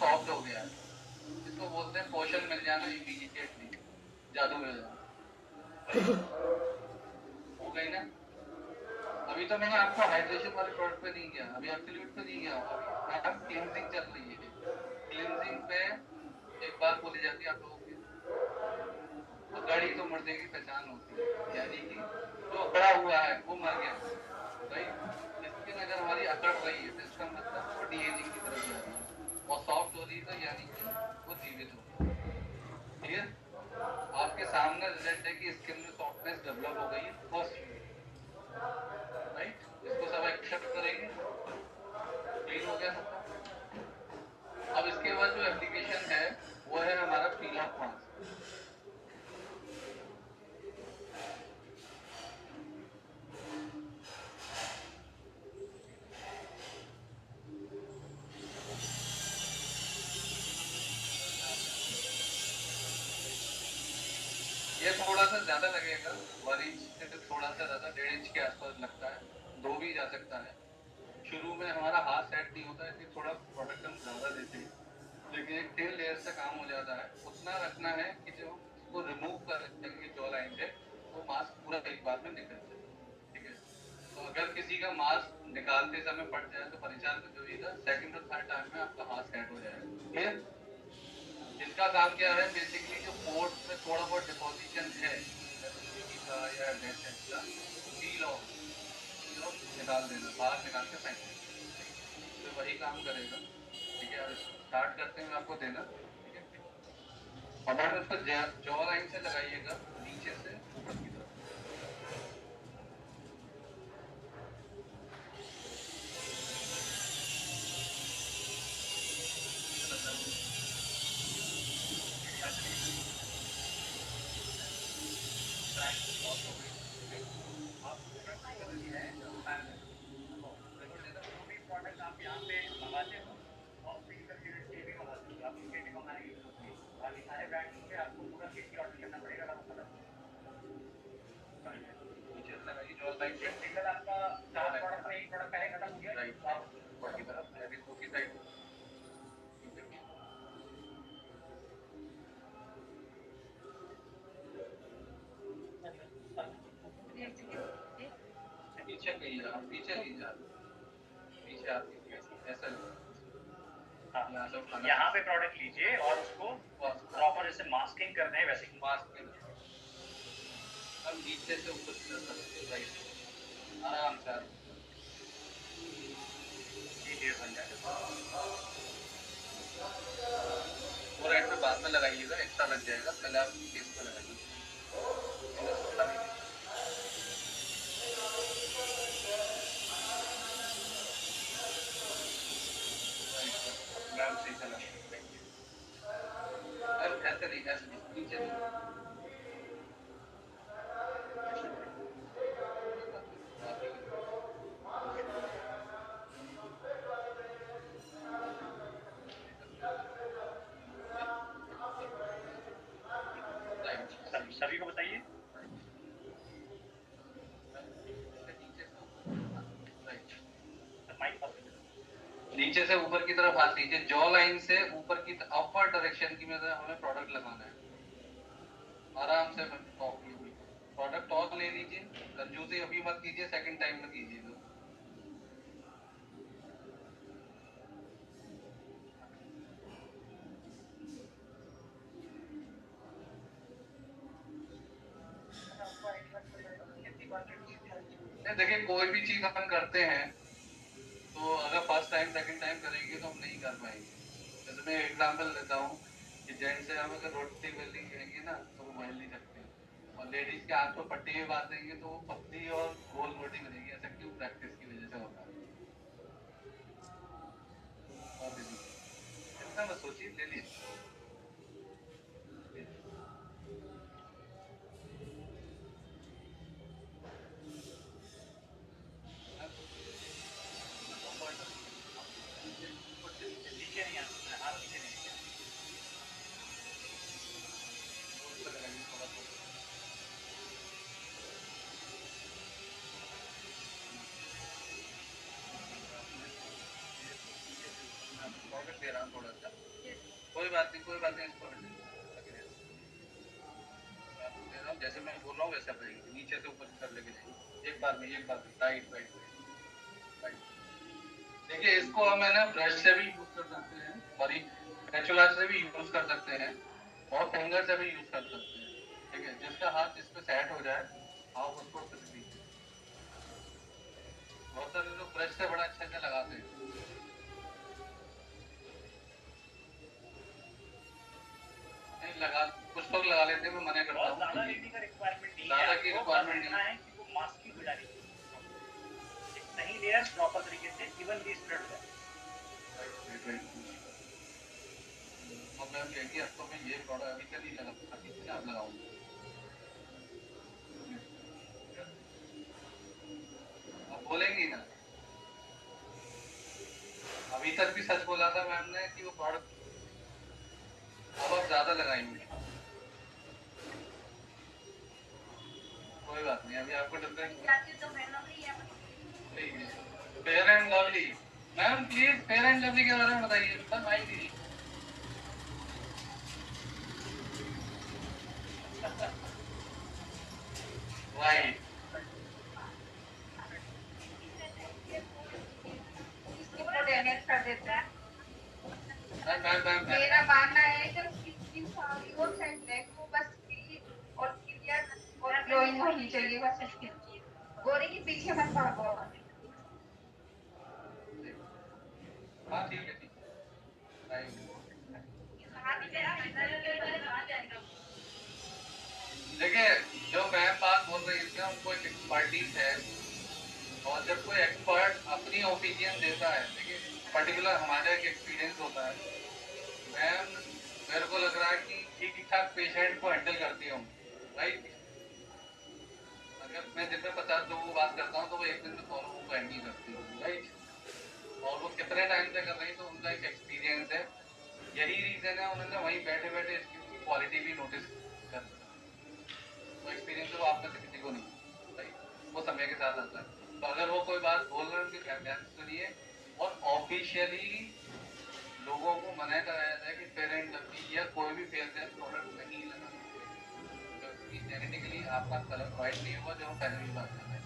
Soft हो गया है, इसको बोलते हैं पोषण मिल जाना इमीडिएटली, जादू मिल जाना। हो गई ना। अभी तो मैंने आपको हाइड्रेशन वाले प्रोडक्ट पे नहीं किया, अभी एब्सोल्यूट पे नहीं गया, अभी मैम क्लींजिंग चल रही है। क्लींजिंग पे एक बात बोली जाती है आप लोगों की, अकड़ी तो मुर्दे की पहचान होती है, यानी कि जो अकड़ा हुआ है वो मर गया, राइट। स्किन अगर हमारी अकड़ रही है तो इसका मतलब वो डीएजिंग की तरफ जा रही है, और सॉफ्ट हो रही है तो यानी कि वो जीवित हो रही है। ठीक है, आपके सामने रिजल्ट है कि स्किन में सॉफ्टनेस डेवलप हो गई है फर्स्ट वीक, राइट। इसको सब एक्सेप्ट करेंगे, क्लीन हो गया सबका। अब इसके बाद जो एप्लीकेशन है वो है हमारा पील ऑफ मास्क। ये थोड़ा सा ज्यादा लगेगा, 1 इंच से थोड़ा सा ज्यादा, 1.5 इंच के आसपास लगता है, 2 भी जा सकता है। शुरू में हमारा हाथ सेट नहीं होता है कि थोड़ा प्रोडक्ट हम ज्यादा देते हैं, लेकिन एक थिन लेयर से काम हो जाता है। उतना रखना है कि जब हम इसको रिमूव करेंगे जॉ लाइन से वो मास्क पूरा एक बार में निकल जाए। ठीक है, तो अगर किसी का मास्क निकालते समय फट जाए तो परेशान मत होइएगा, सेकंड और थर्ड टाइम में आपका हाथ सेट हो जाएगा। क्लियर। जिनका काम क्या है बेसिकली, जो पोर्स में थोड़ा बहुत डिपोजिशन है एसिडिटी का या डेंसेंस का, उसको पील ऑफ निकाल देना, बाहर निकाल के फेंक देना, तो वही काम करेगा। ठीक है, अब स्टार्ट करते हैं आपको देना। ठीक है, अब आप उसको जॉ लाइन से लगाइएगा, नीचे से ऊपर की तरफ। नीचे से लगाइए जॉ लाइन से, सिंगल आपका चार प्रोडक्ट में एक प्रोडक्ट पहले खत्म हो गया, राइट, आप ऊपर की तरफ यानी दो की साइड। पीछे नहीं जा, पीछे नहीं जा, पीछे आपकी ऐसा यहाँ पे प्रोडक्ट लीजिए और उसको प्रॉपर जैसे मास्किंग करते हैं वैसे मास्किंग। अब नीचे से ऊपर की तरफ, राइट, आराम से ये बन जाएगा। वो राइट में बाद में लगाइएगा, एक्स्ट्रा लग जाएगा, पहले आप फेस पे लगाइए। मैम सही चला, ऐसे नहीं, ऐसे नहीं, नीचे नहीं। सभी को बताइए। नीचे से ऊपर की तरफ हाथ लीजिए, जॉ लाइन से ऊपर की अपर डायरेक्शन की में हमें प्रोडक्ट लगाना है। आराम से प्रोडक्ट और ले लीजिए, कंजूसी अभी मत कीजिए, सेकंड टाइम में कीजिएगा। देखिए कोई भी चीज हम करते हैं तो अगर फर्स्ट टाइम सेकंड टाइम करेंगे तो हम नहीं कर पाएंगे। जैसे मैं एग्जांपल देता हूँ कि जेंट्स से हम अगर रोटी बेलनी कहेंगे ना तो वो बेल नहीं सकते, और लेडीज के हाथ में पट्टी में बांध देंगे तो वो पतली और गोल रोटी बनेगी। ऐसा क्यों? प्रैक्टिस की वजह से होता है। और दीदी इतना मत सोचिए, ले लीजिए। दे रहा हूँ थोड़ा सा, कोई बात नहीं, कोई बात नहीं, इसको handle करेंगे। मैं आपको दे रहा हूँ, जैसे मैं बोल रहा हूँ वैसे आप रहेंगे, नीचे से ऊपर की तरफ लेके जाइए, एक बार में, एक बार में, राइट राइट राइट। देखिए इसको हम है ना ब्रश से भी यूज कर सकते हैं, सॉरी स्पैचुला से भी यूज कर सकते हैं, और फिंगर से भी यूज कर सकते हैं। ठीक है, जिसका हाथ इस पे सेट हो जाए आप उसको कुछ भी। बहुत सारे लोग ब्रश से बड़ा अच्छे से लगाते हैं। नहीं लगा, कुछ लोग लगा लेते हैं, मैं मना करता हूँ। ज्यादा लेने का रिक्वायरमेंट नहीं ज्यादा है, की आपको रिक्वायरमेंट देखना नहीं है कि वो मास्क की गुजारी एक सही लेयर प्रॉपर तरीके से इवनली स्प्रेड हो जाए। मतलब कहेंगे अब तो मैं ये प्रोडक्ट अभी तक नहीं लगा, अभी से आप लगाऊंगा। आप बोलेंगे ना, अभी तक भी सच बोला था मैम ने कि वो प्रोडक्ट अब आप ज्यादा लगाएंगे। कोई बात नहीं, अभी आपको fair and lovely. Ma'am please fair and lovely के बारे में बताइए, सर भाई दीदी। राइट, डैमेज कर देता है। मैम मेरा मानना है कि उसकी स्किन योर एंड ब्लैक को बस क्लीन और क्लियर और ग्लोइंग होनी चाहिए, बस इसकी गोरे के पीछे मत भागो। हाँ ठीक है, ठीक है, राइट। देखिए जो मैम बात बोल रही थी ना, उनको एक एक्सपर्टीज है, और जब कोई एक्सपर्ट अपनी ओपिनियन देता है, देखिए पर्टिकुलर हमारा एक एक्सपीरियंस होता है, मैम मेरे को लग रहा है कि ठीक ठाक पेशेंट को हैंडल करती हूँ, राइट। अगर मैं दिन में 50 लोगों को बात करता हूँ तो वो एक दिन में 100 लोगों को हैंडल करती हूँ, राइट। और वो कितने टाइम से कर रही, तो उनका एक एक्सपीरियंस है। यही रीजन है उन्होंने वहीं बैठे बैठे इसकी क्वालिटी भी नोटिस कर, वो एक्सपीरियंस है वो आप में से किसी को नहीं, राइट। वो समय के साथ आता है। तो अगर वो कोई बात बोल रहे हैं उनके ध्यान से सुनिए, और ऑफिशियली लोगों को मना कराया जाए कि फेयर एंड लवली या कोई भी फेयर प्रोडक्ट नहीं लगाना, क्योंकि जेनेटिकली आपका कलर व्हाइट नहीं होगा, जो हम पहले भी बात कर रहे हैं।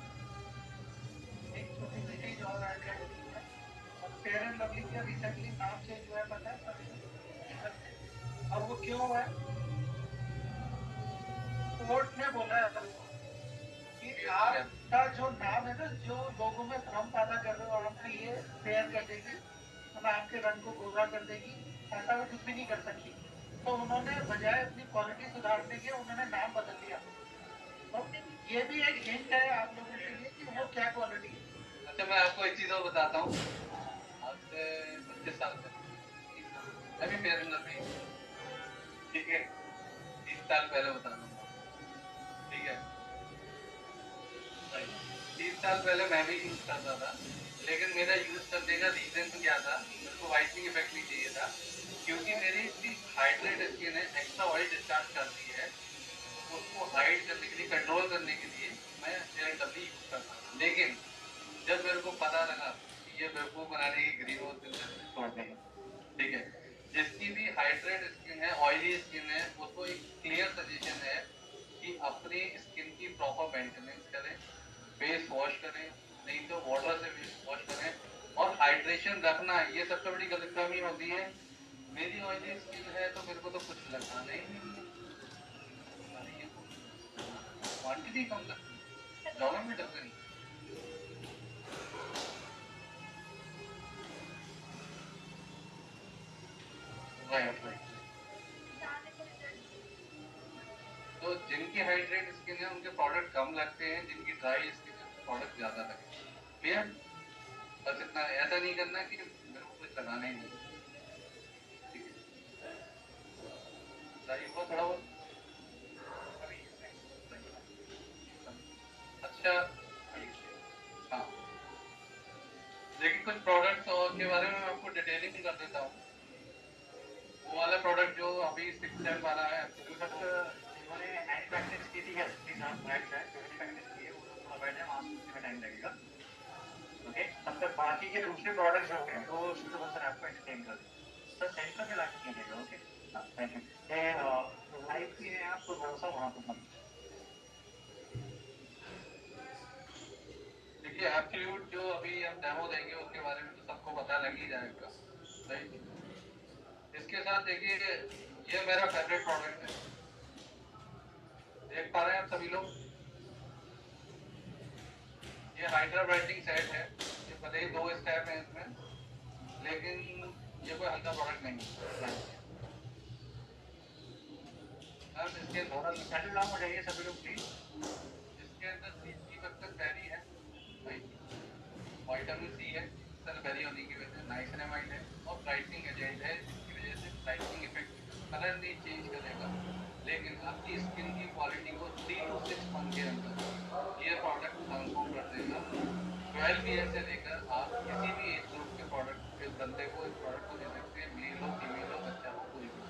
एक छोटी सी चीज और ऐड कर देती है, और फेयर एंड लवली का रिसेंटली नाम चेंज हुआ है, पता है? और वो क्यों हुआ है? कोर्ट ने बोला है कि आपका जो नाम है ना, जो लोगों में भ्रम पैदा कर रहे हो, आपको ये फेयर कर देगी, हम आपके रंग को गोरा कर देगी, ऐसा वो कुछ भी नहीं कर सकती। तो उन्होंने बजाय अपनी क्वालिटी सुधारने के उन्होंने नाम बदल दिया। तो ये भी एक हिंट है आप लोगों के लिए कि वो क्या क्वालिटी है। अच्छा मैं आपको एक चीज और बताता हूँ, आज से 25 साल पहले, 30 साल मैं भी फेयर एंड लवली, ठीक है, 30 साल पहले बता रहा हूँ, ठीक है, 30 साल पहले मैं भी यूज करता था, लेकिन मेरा यूज करने का रीजन तो क्या था, मेरे को वाइटनिंग इफेक्ट नहीं चाहिए था, क्योंकि मेरी इतनी हाइड्रेट स्किन है, एक्स्ट्रा ऑयल डिस्चार्ज करती है, उसको हाइड करने के लिए, कंट्रोल करने के लिए मैं फेयर एंड लवली यूज करता था। लेकिन जब मेरे को पता लगा कि ये बेवकूफ बनाने की ग्रीन हाउस बिजनेस छोड़ दी, ठीक है, जिसकी भी हाइड्रेट स्किन है, ऑयली स्किन है, उसको एक क्लियर सजेशन है कि अपनी स्किन की प्रॉपर मेंटेनेंस करें, फेस वॉश करें, नहीं तो वाटर से फेस वॉश करें, और हाइड्रेशन रखना है। ये सबसे बड़ी गलतफहमी होती है, मेरी ऑयली स्किन है तो मेरे को तो कुछ लगाना ही नहीं है, अरे ये क्वांटिटी कम लगती है, डॉलर में डर नहीं। Right right. तो जिनकी हाइड्रेट स्किन है उनके प्रोडक्ट कम लगते हैं, जिनकी ड्राई स्किन है प्रोडक्ट ज्यादा लगते हैं, क्लियर। बस इतना, ऐसा नहीं करना कि मेरे को कुछ लगाना ही नहीं, ठीक है, ड्राई हुआ थोड़ा बहुत। अच्छा हाँ, लेकिन कुछ प्रोडक्ट्स और के बारे में मैं आपको डिटेलिंग कर देता हूँ। वो वाला प्रोडक्ट जो अभी 6 स्टेप वाला है, उन्होंने हैंड प्रैक्टिस की थी, प्लीज आप राइट है, प्रैक्टिस की है, वो लोग थोड़ा बैठे हैं, वहाँ में टाइम लगेगा। ओके, तब तक बाकी के दूसरे प्रोडक्ट्स जो हैं वो सुपर सर आपको एक्सप्लेन कर देंगे। सर सेंटर पे लाके कीजिएगा, ओके। Thank you. ये लाइव की है आपको भरोसा वहाँ पर देखिए एब्सोल्यूट जो अभी हम डेमो देंगे उसके बारे में तो सबको पता लग ही जाएगा, राइट। इसके साथ देखिए ये मेरा फेवरेट प्रोडक्ट है, देख पा रहे हैं आप सभी लोग, ये हाइड्रा ब्राइटनिंग सेट है। ये भले ही 2 स्टेप है इसमें, लेकिन ये कोई हल्का प्रोडक्ट नहीं है। अब इसके थोड़ा सेटल डाउन हो जाइए सभी लोग प्लीज। इसके अंदर सी वक्तन बैरी है, विटामिन सी है, बैरी होने की वजह से नाइसिनामाइड है और ब्राइटनिंग एजेंट है, जिसकी वजह से ब्राइटनिंग इफेक्ट कलर नहीं चेंज करेगा, लेकिन आपकी स्किन की क्वालिटी को 3 to 6 मंथ के अंदर ये प्रोडक्ट ट्रांसफॉर्म कर देगा। 12 ईयर से लेकर आप किसी भी एज ग्रुप के प्रोडक्ट के बंदे को इस प्रोडक्ट को दे सकते हैं, मेल हो फीमेल हो बच्चा हो कोई भी।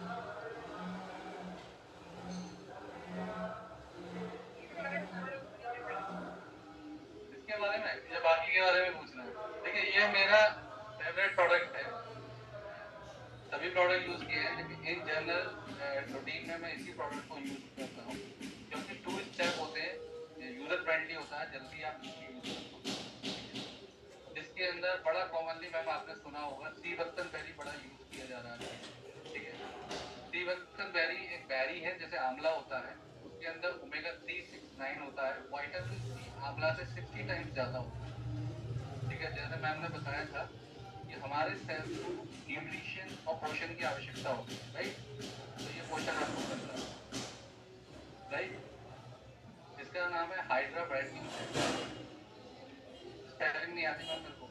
इसके बारे में या बाकी के बारे में पूछना है? देखिए ये मेरा फेवरेट प्रोडक्ट है, सभी प्रोडक्ट यूज किए हैं, लेकिन इन जनरल रूटीन में मैं इसी प्रोडक्ट को यूज करता हूँ, क्योंकि 2 स्टेप होते हैं, यूजर फ्रेंडली होता है, जल्दी आप यूज कर सकते हो। जिसके अंदर बड़ा कॉमनली मैम आपने सुना होगा सी वक्तन बेरी बड़ा यूज किया जा रहा है, ठीक है। सी वक्तन बेरी एक बेरी है जैसे आंवला होता है, उसके अंदर ओमेगा 369 होता है, विटामिन सी आंवला से 60 टाइम्स ज्यादा होता है, ठीक है। जैसे मैम ने बताया था कि हमारे सेल्स को न्यूट्रिशन और पोषण की आवश्यकता होती है, राइट। तो ये पोषण आपको करता है, राइट। इसका नाम है हाइड्रा ब्राइटनिंग, स्पेलिंग नहीं आती मैम मेरे को,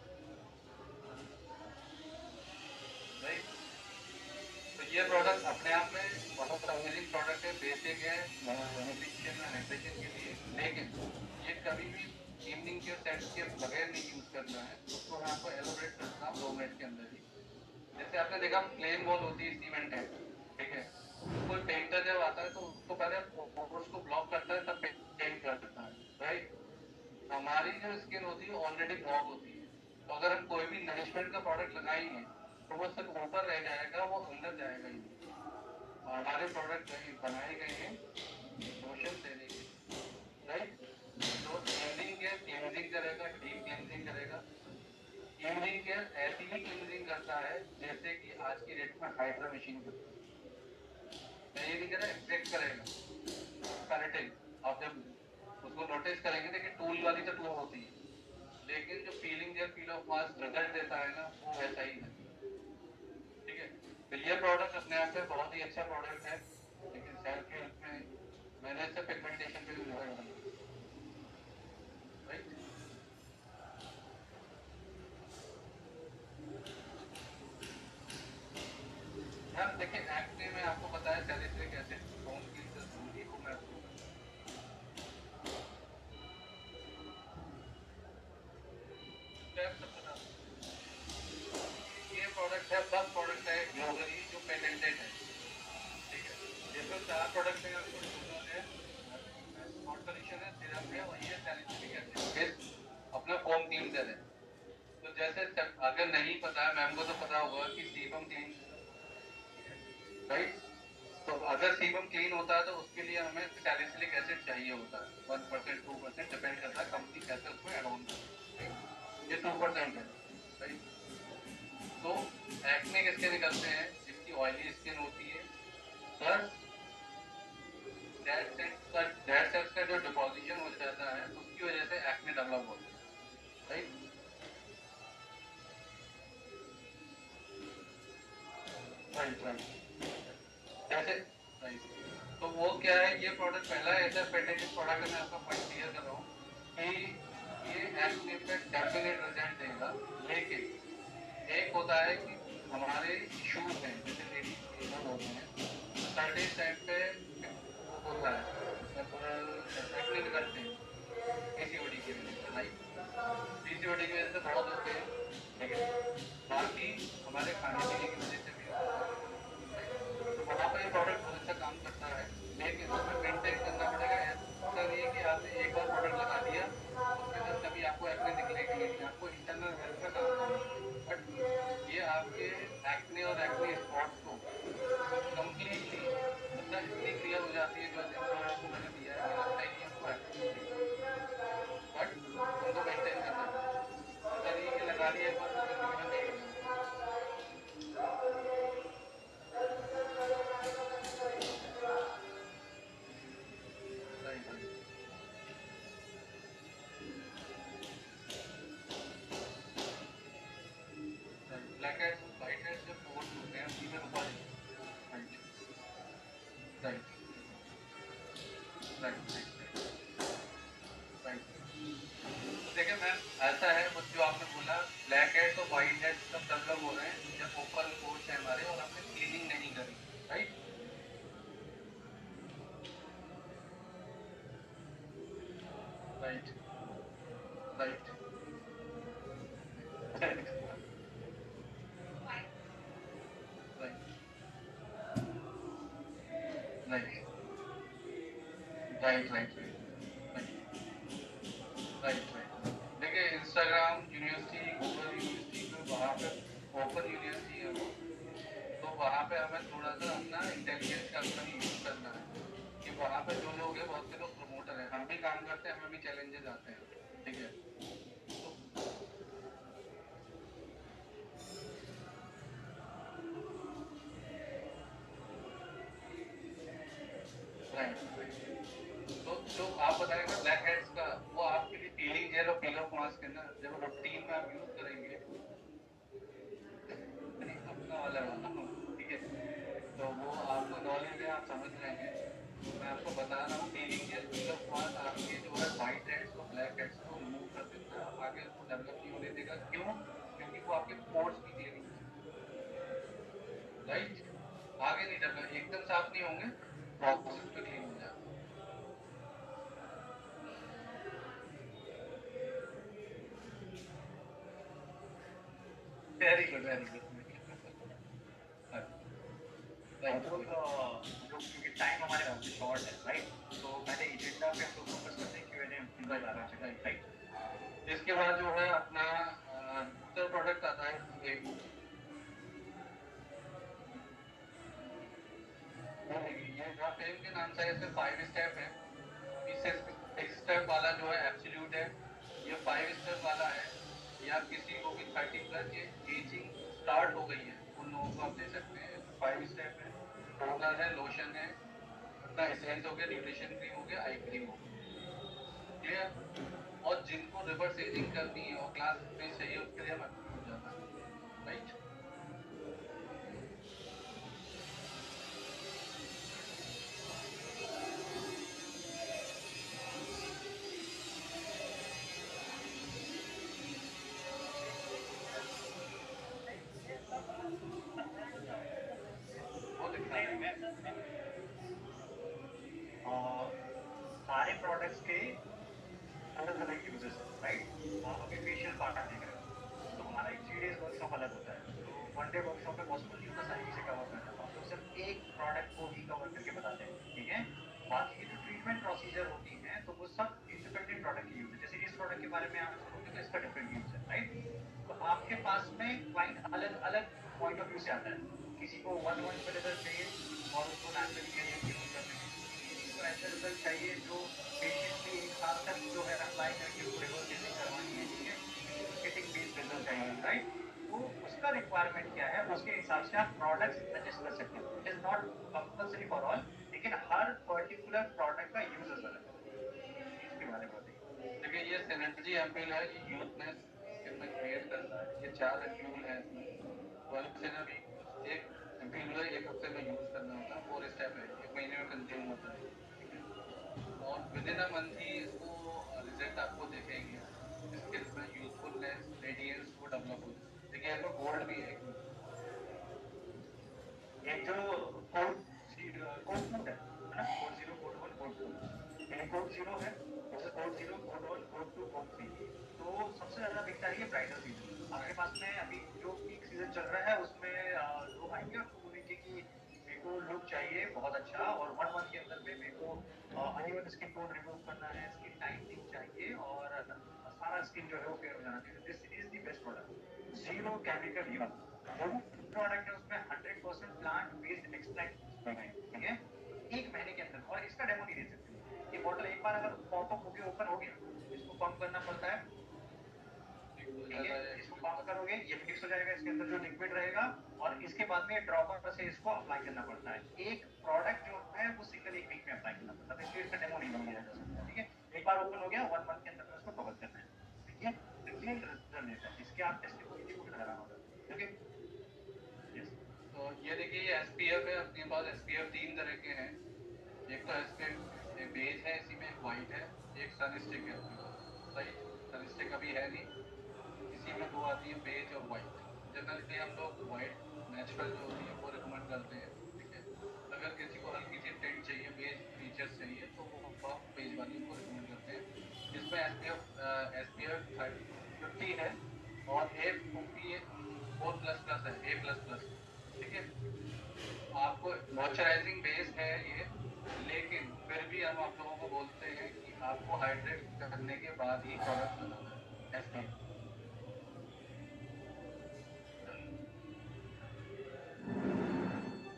राइट। तो ये प्रोडक्ट अपने आप में बहुत अमेजिंग प्रोडक्ट है, बेसिक है न्यूट्रिशन और हाइड्रेशन के लिए, लेकिन ये कभी भी इवनिंग के सेट के बगैर नहीं यूज करना है, उसको मैं आपको एलोबरेट करता हूँ 2 मिनट के अंदर ही। जैसे आपने देखा प्लेन वॉल होती है सीमेंट है, ठीक है। कोई पेंटर जब आता है तो उसको पहले पोर्स को ब्लॉक करता है तब पेंट करता है, राइट। हमारी जो स्किन होती है ऑलरेडी ब्लॉक होती है, तो अगर हम कोई भी नरिशमेंट का प्रोडक्ट लगाएंगे तो वो सिर्फ ऊपर रह जाएगा, वो अंदर जाएगा ही नहीं। हमारे प्रोडक्ट बनाए गए हैं पोषण देने के, राइट। तो क्लींजिंग करेगा, डीप क्लींजिंग करेगा। क्लींजिंग केयर ऐसी ही क्लींजिंग करता है जैसे कि आज की डेट में हाइड्रा मशीन करती है। मैं ये नहीं कह रहा एक्सट्रैक्ट करेगा पैरेटिन, आप जब उसको नोटिस करेंगे देखिए टूल वाली तो टूल होती है, लेकिन जो पीलिंग या पील ऑफ मास रिजल्ट देता है ना वो वैसा ही है, ठीक है। तो ये प्रोडक्ट अपने आप में बहुत ही अच्छा प्रोडक्ट है, लेकिन सेल्फ हेल्प में मैंने इससे पिगमेंटेशन पे भी जोड़ा है, राइट। मैम देखिए एक्ने में आपको पता है सैलिसिलिक एसिड बोन की दूरी को महत्वपूर्ण ये प्रोडक्ट है, फर्स्ट प्रोडक्ट है ग्लोबली जो पेटेंटेड है, ठीक है। ये तो 4 प्रोडक्ट है, सॉल्यूशन है, सिरप है और ये सैलिसिलिक एसिड फिर अपना फोम क्लींजर है। तो जैसे अगर नहीं पता है मैम को तो पता होगा कि सीबम क्लीन, राइट। तो अगर सीबम क्लीन होता है तो उसके लिए हमें सैलिसिलिक एसिड चाहिए होता है, 1% 2% डिपेंड करता है कंपनी कैसे उसको एड ऑन करती है, ये 2% है, राइट। तो एक्ने किसके निकलते हैं, जिनकी ऑयली स्किन होती है, प्लस डेड सेल्स का जो डिपोजिशन हो जाता है उसकी वजह से एक्ने डेवलप होता है, राइट। राइट राइट जैसे, राइट। तो वो क्या है, ये प्रोडक्ट पहला ऐसा पेटेंटेड प्रोडक्ट है, मैं आपका पॉइंट क्लियर कर रहा हूँ कि ये एक्ने पे डेफिनेट रिजल्ट देगा, लेकिन एक होता है कि हमारे इशूज हैं जैसे लेडीज होते हैं सर्टेन टाइम पे वो होता है एक्ने निकलते हैं पीसीओडी की वजह से, राइट। पीसीओडी की वजह से बहुत होते हैं, लेकिन बाकी हमारे खाने पीने की वजह से भी होता है, तो वहाँ पर ये प्रोडक्ट बहुत अच्छा काम करता है, लेकिन उसमें मेंटेन करना पड़ेगा। ऐसा नहीं है कि आपने एक बार प्रोडक्ट लगा दिया उसके बाद कभी आपको एक्ने दिखने के लिए नहीं, आपको इंटरनल हेल्थ का काम करना है, बट ये आपके एक्ने और एक्ने स्पॉट्स को कंप्लीट खाली एक बार मुझे वीडियो देखना right right black heads white heads जो पोर्स होते हैं सीधे रुका देंगे राइट राइट राइट राइट तो देखिए मैम ऐसा है वो जो आपने बोला ब्लैक हेड्स और वाइट हेड्स सब डेवलप हो रहे हैं जब ओपन पोर्स है हमारे और हमने क्लीनिंग नहीं करी right right right right right right right right right right देखिए इंस्टाग्राम यूनिवर्सिटी गूगल यूनिवर्सिटी में वहाँ पे ओपन यूनिवर्सिटी है वो तो वहाँ पे हमें थोड़ा सा अपना इंटेलिजेंस का अपना यूज करना है कि वहाँ पे जो लोग हैं बहुत से लोग प्रमोटर हैं हम भी काम करते हैं हमें भी चैलेंजेस आते हैं ठीक है तो राइट तो आप बताएंगे ब्लैक हेड्स का वो आपके लिए पीलिंग जेल और पील ऑफ मास्क है ना जब रूटीन में आप यूज करेंगे नहीं अपना वाला ठीक है तो वो आपको नॉलेज है आप समझ लेंगे तो मैं आपको बता रहा हूँ piling jail peel of mask आपके जो है वाइट हेड्स को ब्लैक हेड्स को रिमूव कर देता है आगे उसको डेवलप नहीं होने देगा क्यों क्योंकि वो आपके पोर्स की क्लीनिंग राइट आगे नहीं डेवलप एकदम साफ नहीं होंगे प्रोसेस पे क्लीन हो जाएगा वेरी गुड राइट हम लोग क्योंकि टाइम हमारे पास शॉर्ट है राइट तो पहले एजेंडा पे हम लोग फोकस करते हैं क्यों राइट इसके बाद जो है अपना दूसरा प्रोडक्ट आता है ये जो फेम के नाम से ऐसे 5 स्टेप है इससे 6 स्टेप वाला जो है एब्सोल्यूट है ये 5 स्टेप वाला है या किसी को भी 30 प्लस ये एजिंग स्टार्ट हो गई है उन लोगों को आप दे सकते हैं 5 स्टेप है टोनर है लोशन है अपना एसेंस हो गया न्यूट्रिशन क्रीम हो गया आई क्रीम हो गया क्लियर और जिनको रिवर्स एजिंग करनी है और क्लास में चाहिए उसके लिए हम हो जाता है राइट वो दिखा नहीं रहे हैं मैं सारे प्रोडक्ट्स के अलग अलग यूजेस है राइट आप अभी फेशियल पार्ट देख रहे हो तो हमारा एक 3 डेज वर्कशॉप अलग होता है तो 1 डे वर्कशॉप में पॉसिबल नहीं होता सारी चीजें कवर करना हम लोग सिर्फ एक प्रोडक्ट को ही कवर करके बताते हैं ठीक है बाकी की जो ट्रीटमेंट प्रोसीजर होती है तो वो सब इंडिपेंडेंट प्रोडक्ट की यूज है जैसे इस प्रोडक्ट के बारे में आप सुनोगे तो इसका डिफरेंट यूज है राइट तो आपके पास में क्लाइंट अलग अलग पॉइंट ऑफ व्यू से आता है किसी को 1 मंथ में रिजल्ट चाहिए और उसको नेचुरली कैसे यूज करते हैं किसी को ऐसा रिजल्ट चाहिए जो पेशेंटली 1 साल तक जो है अप्लाई करके उसको रिवर्स टेस्टिंग करवानी है ठीक है किसी को स्केटिंग बेस्ड रिजल्ट चाहिए राइट तो उसका रिक्वायरमेंट क्या है उसके हिसाब से आप प्रोडक्ट्स सजेस्ट कर सकते हैं it is not compulsory for all लेकिन हर पर्टिकुलर प्रोडक्ट का यूज अलग है इसके बारे में बताइए देखिए ये सिनर्जी एम्पल है ये यूथनेस स्किन में क्रिएट करता है ये 4 एम्पल है इसमें वन सिनर एक एम्पल है 1 हफ्ते में यूज करना होता है 4 स्टेप है 1 महीने में कंज्यूम होता है ठीक है और विद इन अ मंथ ही इसको रिजल्ट आपको देखेंगे स्किन में यूजफुलनेस रेडियंस वो डेवलप हो जाए देखिए इसमें गोल्ड भी है एक जो कोड कोड है ना कोड 0 कोड 1 कोड 2 ये कोड 0 है जैसे कोड 0 कोड 1 कोड 2 कोड 3 तो सबसे ज्यादा बिकता है ये ब्राइडल सीजन आपके पास में अभी जो पीक सीजन चल रहा है उसमें लोग आएंगे आपको बोलेंगे कि मेरे को लुक चाहिए बहुत अच्छा और 1 मंथ के अंदर में मेरे को अनइवन स्किन टोन रिमूव करना है स्किन टाइटनिंग चाहिए और सारा स्किन जो है वो फेयर हो जाना चाहिए this is the best product zero chemical use जो प्रोडक्ट है उसमें 100% प्लांट बेस्ड एक्सट्रैक्ट ठीक है तो 1 महीने के अंदर और इसका डेमो नहीं दे सकते ये बॉटल एक बार अगर पॉप अप होके ओपन हो गया इसको पंप करना पड़ता है ठीक है इसको पंप करोगे ये मिक्स हो जाएगा इसके अंदर जो लिक्विड रहेगा, और इसके बाद में ड्रॉपर से इसको अप्लाई करना पड़ता है। एक प्रोडक्ट जो है वो सिंगल एक वीक में अप्लाई करना पड़ता है, इसलिए इसका डेमो नहीं बनाया जा सकता। ठीक है, एक बार ओपन हो गया 1 मंथ के अंदर उसको कवर करना है। ठीक है, रिजल्ट देता है, इसके आप टेस्टिमोनियल को भी लगाना होगा। Okay, yes. तो ये देखिए ये एसपीएफ है, अपने पास एसपीएफ 3 तरह के हैं। एक तो एसपीएफ एक बेज है, इसी में एक वाइट है, एक सनस्टिक है अपने पास। राइट, सनस्टिक अभी है नहीं, इसी में दो आती है, बेज और वाइट। जनरली हम लोग वाइट नेचुरल जो होती है वो रिकमेंड करते हैं। ठीक है, अगर किसी को हल्की सी टिंट चाहिए, बेज फीचर्स चाहिए, तो वो आप बेज वाली को रिकमेंड करते हैं। इसमें एसपीएफ 50 है और ए 4++ है, A++। ठीक है, आपको मॉइस्चराइजिंग बेस है ये, लेकिन फिर भी हम आप लोगों को बोलते हैं कि आपको हाइड्रेट करने के बाद ही प्रोडक्ट बनाना है। एसपीएफ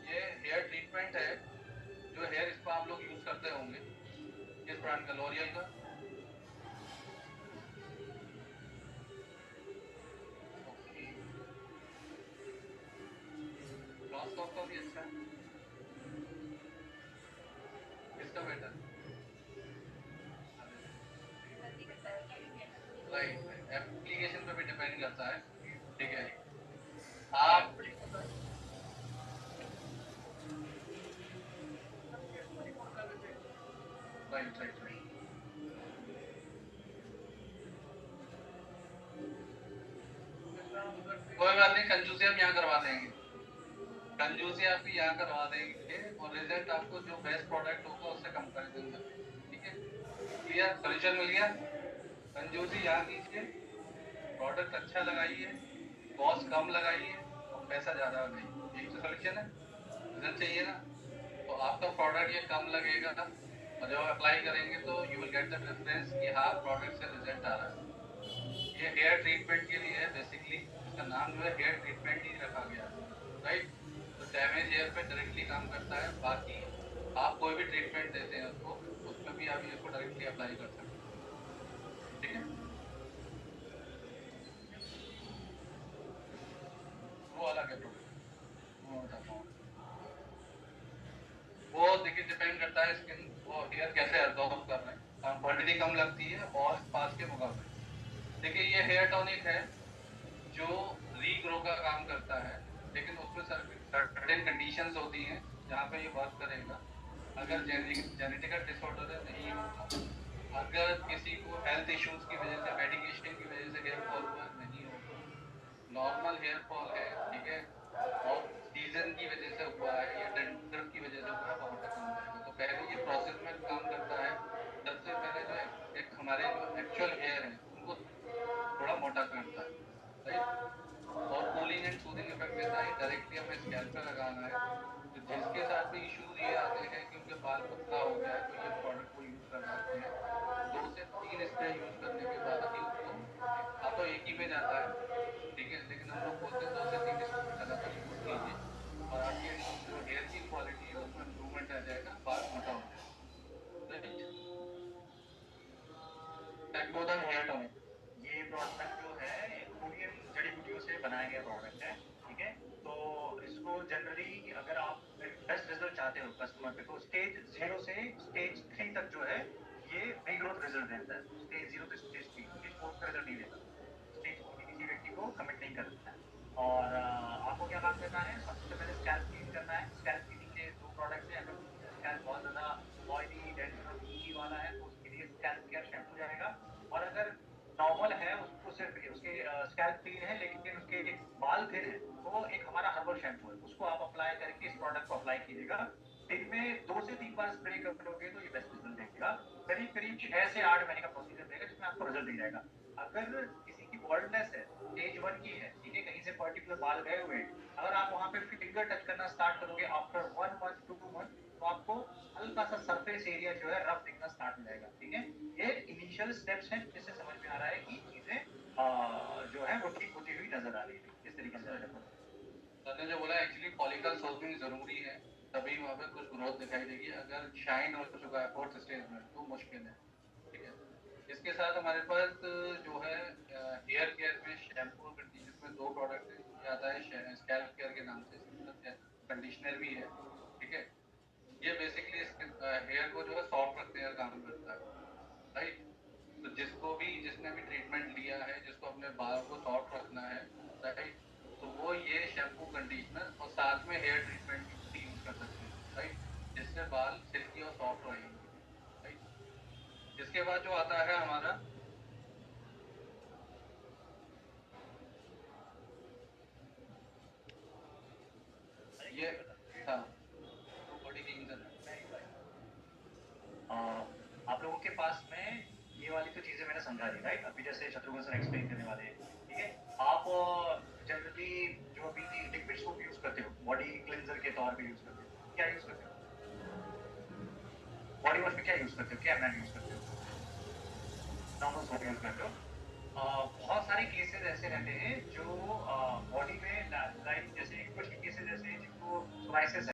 ये हेयर ट्रीटमेंट है, जो हेयर स्पा आप लोग यूज करते होंगे। किस ब्रांड का? लॉरियल का। ओके, लॉन्सटॉप का भी अच्छा है। किसका बेटर? राइट, एप्लीकेशन पे भी डिपेंड करता है। ठीक है, आप राइट राइट राइट कोई बात नहीं, कंजूसी हम यहाँ करवा देंगे, कंजूसी आपकी यहाँ करवा देंगे, और रिजल्ट आपको जो बेस्ट प्रोडक्ट होगा उससे कंपैरिजन करेंगे। ठीक है, क्लियर? सोल्यूशन मिल गया। कंजूसी यहाँ कीजिए, प्रोडक्ट अच्छा लगाइए, कॉस्ट कम लगाइए और पैसा ज़्यादा नहीं। यही तो सोल्यूशन है। रिजल्ट चाहिए ना, तो आपका प्रोडक्ट ये कम लगेगा, और जब अप्लाई करेंगे तो you will get the difference कि हाँ प्रोडक्ट से रिजल्ट आ रहा है। ये हेयर ट्रीटमेंट के लिए है बेसिकली, इसका नाम जो है हेयर ट्रीटमेंट ही रखा गया है। राइट, तो डैमेज हेयर पे डायरेक्टली काम करता है। बाकी आप कोई भी ट्रीटमेंट देते हैं उसको, उसमें भी आप इसको डायरेक्टली अप्लाई कर सकते हैं। ठीक है, वो अलग है प्रोडक्ट, वो बताता हूँ। वो देखिए डिपेंड करता है स्किन, वो हेयर कैसे एब्जॉर्ब कर रहे हैं, क्वांटिटी कम लगती है और पास के मुकाबले। देखिए ये हेयर टॉनिक है जो रीग्रो का काम करता है, लेकिन उसमें सर्टेन कंडीशंस होती हैं जहाँ पे ये वर्क करेगा। अगर जेनेटिकल डिसऑर्डर नहीं होगा, अगर किसी को हेल्थ इश्यूज की वजह से, मेडिकेशन की वजह से हेयर फॉल हुआ नहीं होगा, नॉर्मल हेयर फॉल है, ठीक है, और सीजन की वजह से हुआ है या डंडर की वजह से हुआ है, वहाँ पे कम जाएगा। तो पहले ये प्रोसेस में काम करता है। सबसे पहले जो एक हमारे जो एक्चुअल हेयर है उनको थोड़ा मोटा करता है। राइट, और कूलिंग एंड सूदिंग इफेक्ट देता है, डायरेक्टली हमें स्कैल्प पे लगाना है। तो जिसके साथ भी इश्यूज ये आते हैं कि उनके बाल पतला हो गया है, तो ये प्रोडक्ट वो यूज कर सकते हैं। 2 से 3 स्प्रे यूज करने के बाद ही उसको, हाँ तो एक ही में जाता है, ठीक है, लेकिन हम लोग बोलते हैं 2 से 3 स्प्रे लगातार यूज कीजिए, और आपके जो हेयर की क्वालिटी है उसमें इम्प्रूवमेंट आ जाएगा, बाल मोटा हो जाएगा। Right, Technoderm hair tonic. ये प्रोडक्ट जो है ये कोरियन जड़ी बूटियों से बनाया गया प्रोडक्ट है। ठीक है, तो इसको जनरली अगर आप बेस्ट रिजल्ट चाहते हो कस्टमर पे, तो स्टेज 0 से स्टेज 3 तक जो है ये रीग्रोथ रिजल्ट देता है। स्टेज 0 से स्टेज 3, स्टेज 4 का रिजल्ट नहीं देता, स्टेज 4 में किसी व्यक्ति को कमिट नहीं करता है। और आपको क्या काम करना है, सबसे पहले स्कैल्प क्लीन करना है। स्कैल्प क्लीनिंग के 2 प्रोडक्ट्स हैं। अगर स्कैल्प बहुत ज्यादा ऑयली, डेड और मीठी वाला है तो उसके लिए स्कैल्प केयर शैम्पू जाएगा। और अगर नॉर्मल है, उसको सिर्फ उसके स्कैल्प क्लीन है लेकिन उसके बाल थिन है, तो एक हमारा हर्बल शैम्पू है, उसको आप अप्लाई करके इस प्रोडक्ट को अप्लाई कीजिएगा। दिन में 2 से 3 बार स्प्रे करोगे तो ये बेस्ट रिजल्ट देगा। करीब करीब 6 से 8 महीने का प्रोसीजर देगा जिसमें आपको रिजल्ट दिख जाएगा। अगर किसी की बॉल्डनेस है, स्टेज 1 की है, ठीक है, कहीं से पर्टिकुलर बाल गए हुए, अगर आप वहां पे फिंगर टच करना स्टार्ट करोगे आफ्टर 1 मंथ 2 मंथ, तो आपको हल्का सा सरफेस एरिया जो है रफ दिखना स्टार्ट हो जाएगा। ठीक है, ये इनिशियल स्टेप्स हैं जिससे समझ में आ रहा है कि चीजें जो है वो ठीक होती हुई नजर आ रही है। इस तरीके से सर ने जो बोला एक्चुअली फॉलिकल सोल्विंग जरूरी है, तभी वहाँ पे कुछ ग्रोथ दिखाई देगी। अगर शाइन हो चुका है 4th स्टेज में तो मुश्किल है। ठीक है, इसके साथ हमारे पास जो है हेयर केयर में शैम्पू और कंडीशनर में 2 आता है स्कैल्प केयर के नाम से, कंडीशनर भी है, ठीक है। ये बेसिकली हेयर को जो है सॉफ्ट रखने का काम करता है, राइट। तो जिसने भी ट्रीटमेंट लिया है, जिसको अपने बालों को सॉफ्ट रखना है, राइट, तो वो ये शैम्पू, कंडीशनर और साथ में हेयर ट्रीटमेंट भी यूज कर सकते हैं, राइट, जिससे बाल सिल्की और सॉफ्ट रहेंगे, राइट। इसके बाद जो आता है हमारा ये था बॉडी क्लींजर है। आप लोगों के पास में ये वाली तो चीजें मैंने समझा दी, राइट। अभी जैसे शत्रुघ्न सर एक्सप्लेन करने वाले हैं, ठीक है। आप जनरली जो अभी लिक्विड सोप यूज करते हो, बॉडी क्लेंजर के तौर पे यूज करते हो, क्या यूज करते हो? बॉडी वॉश में क्या यूज करते हो, क्या ब्रांड यूज करते हो? नॉर्मल सोप यूज करते हो। बहुत सारे केसेस ऐसे रहते हैं जो बॉडी में, लाइक जैसे कुछ केसेस ऐसे हैं जिनको सोराइसिस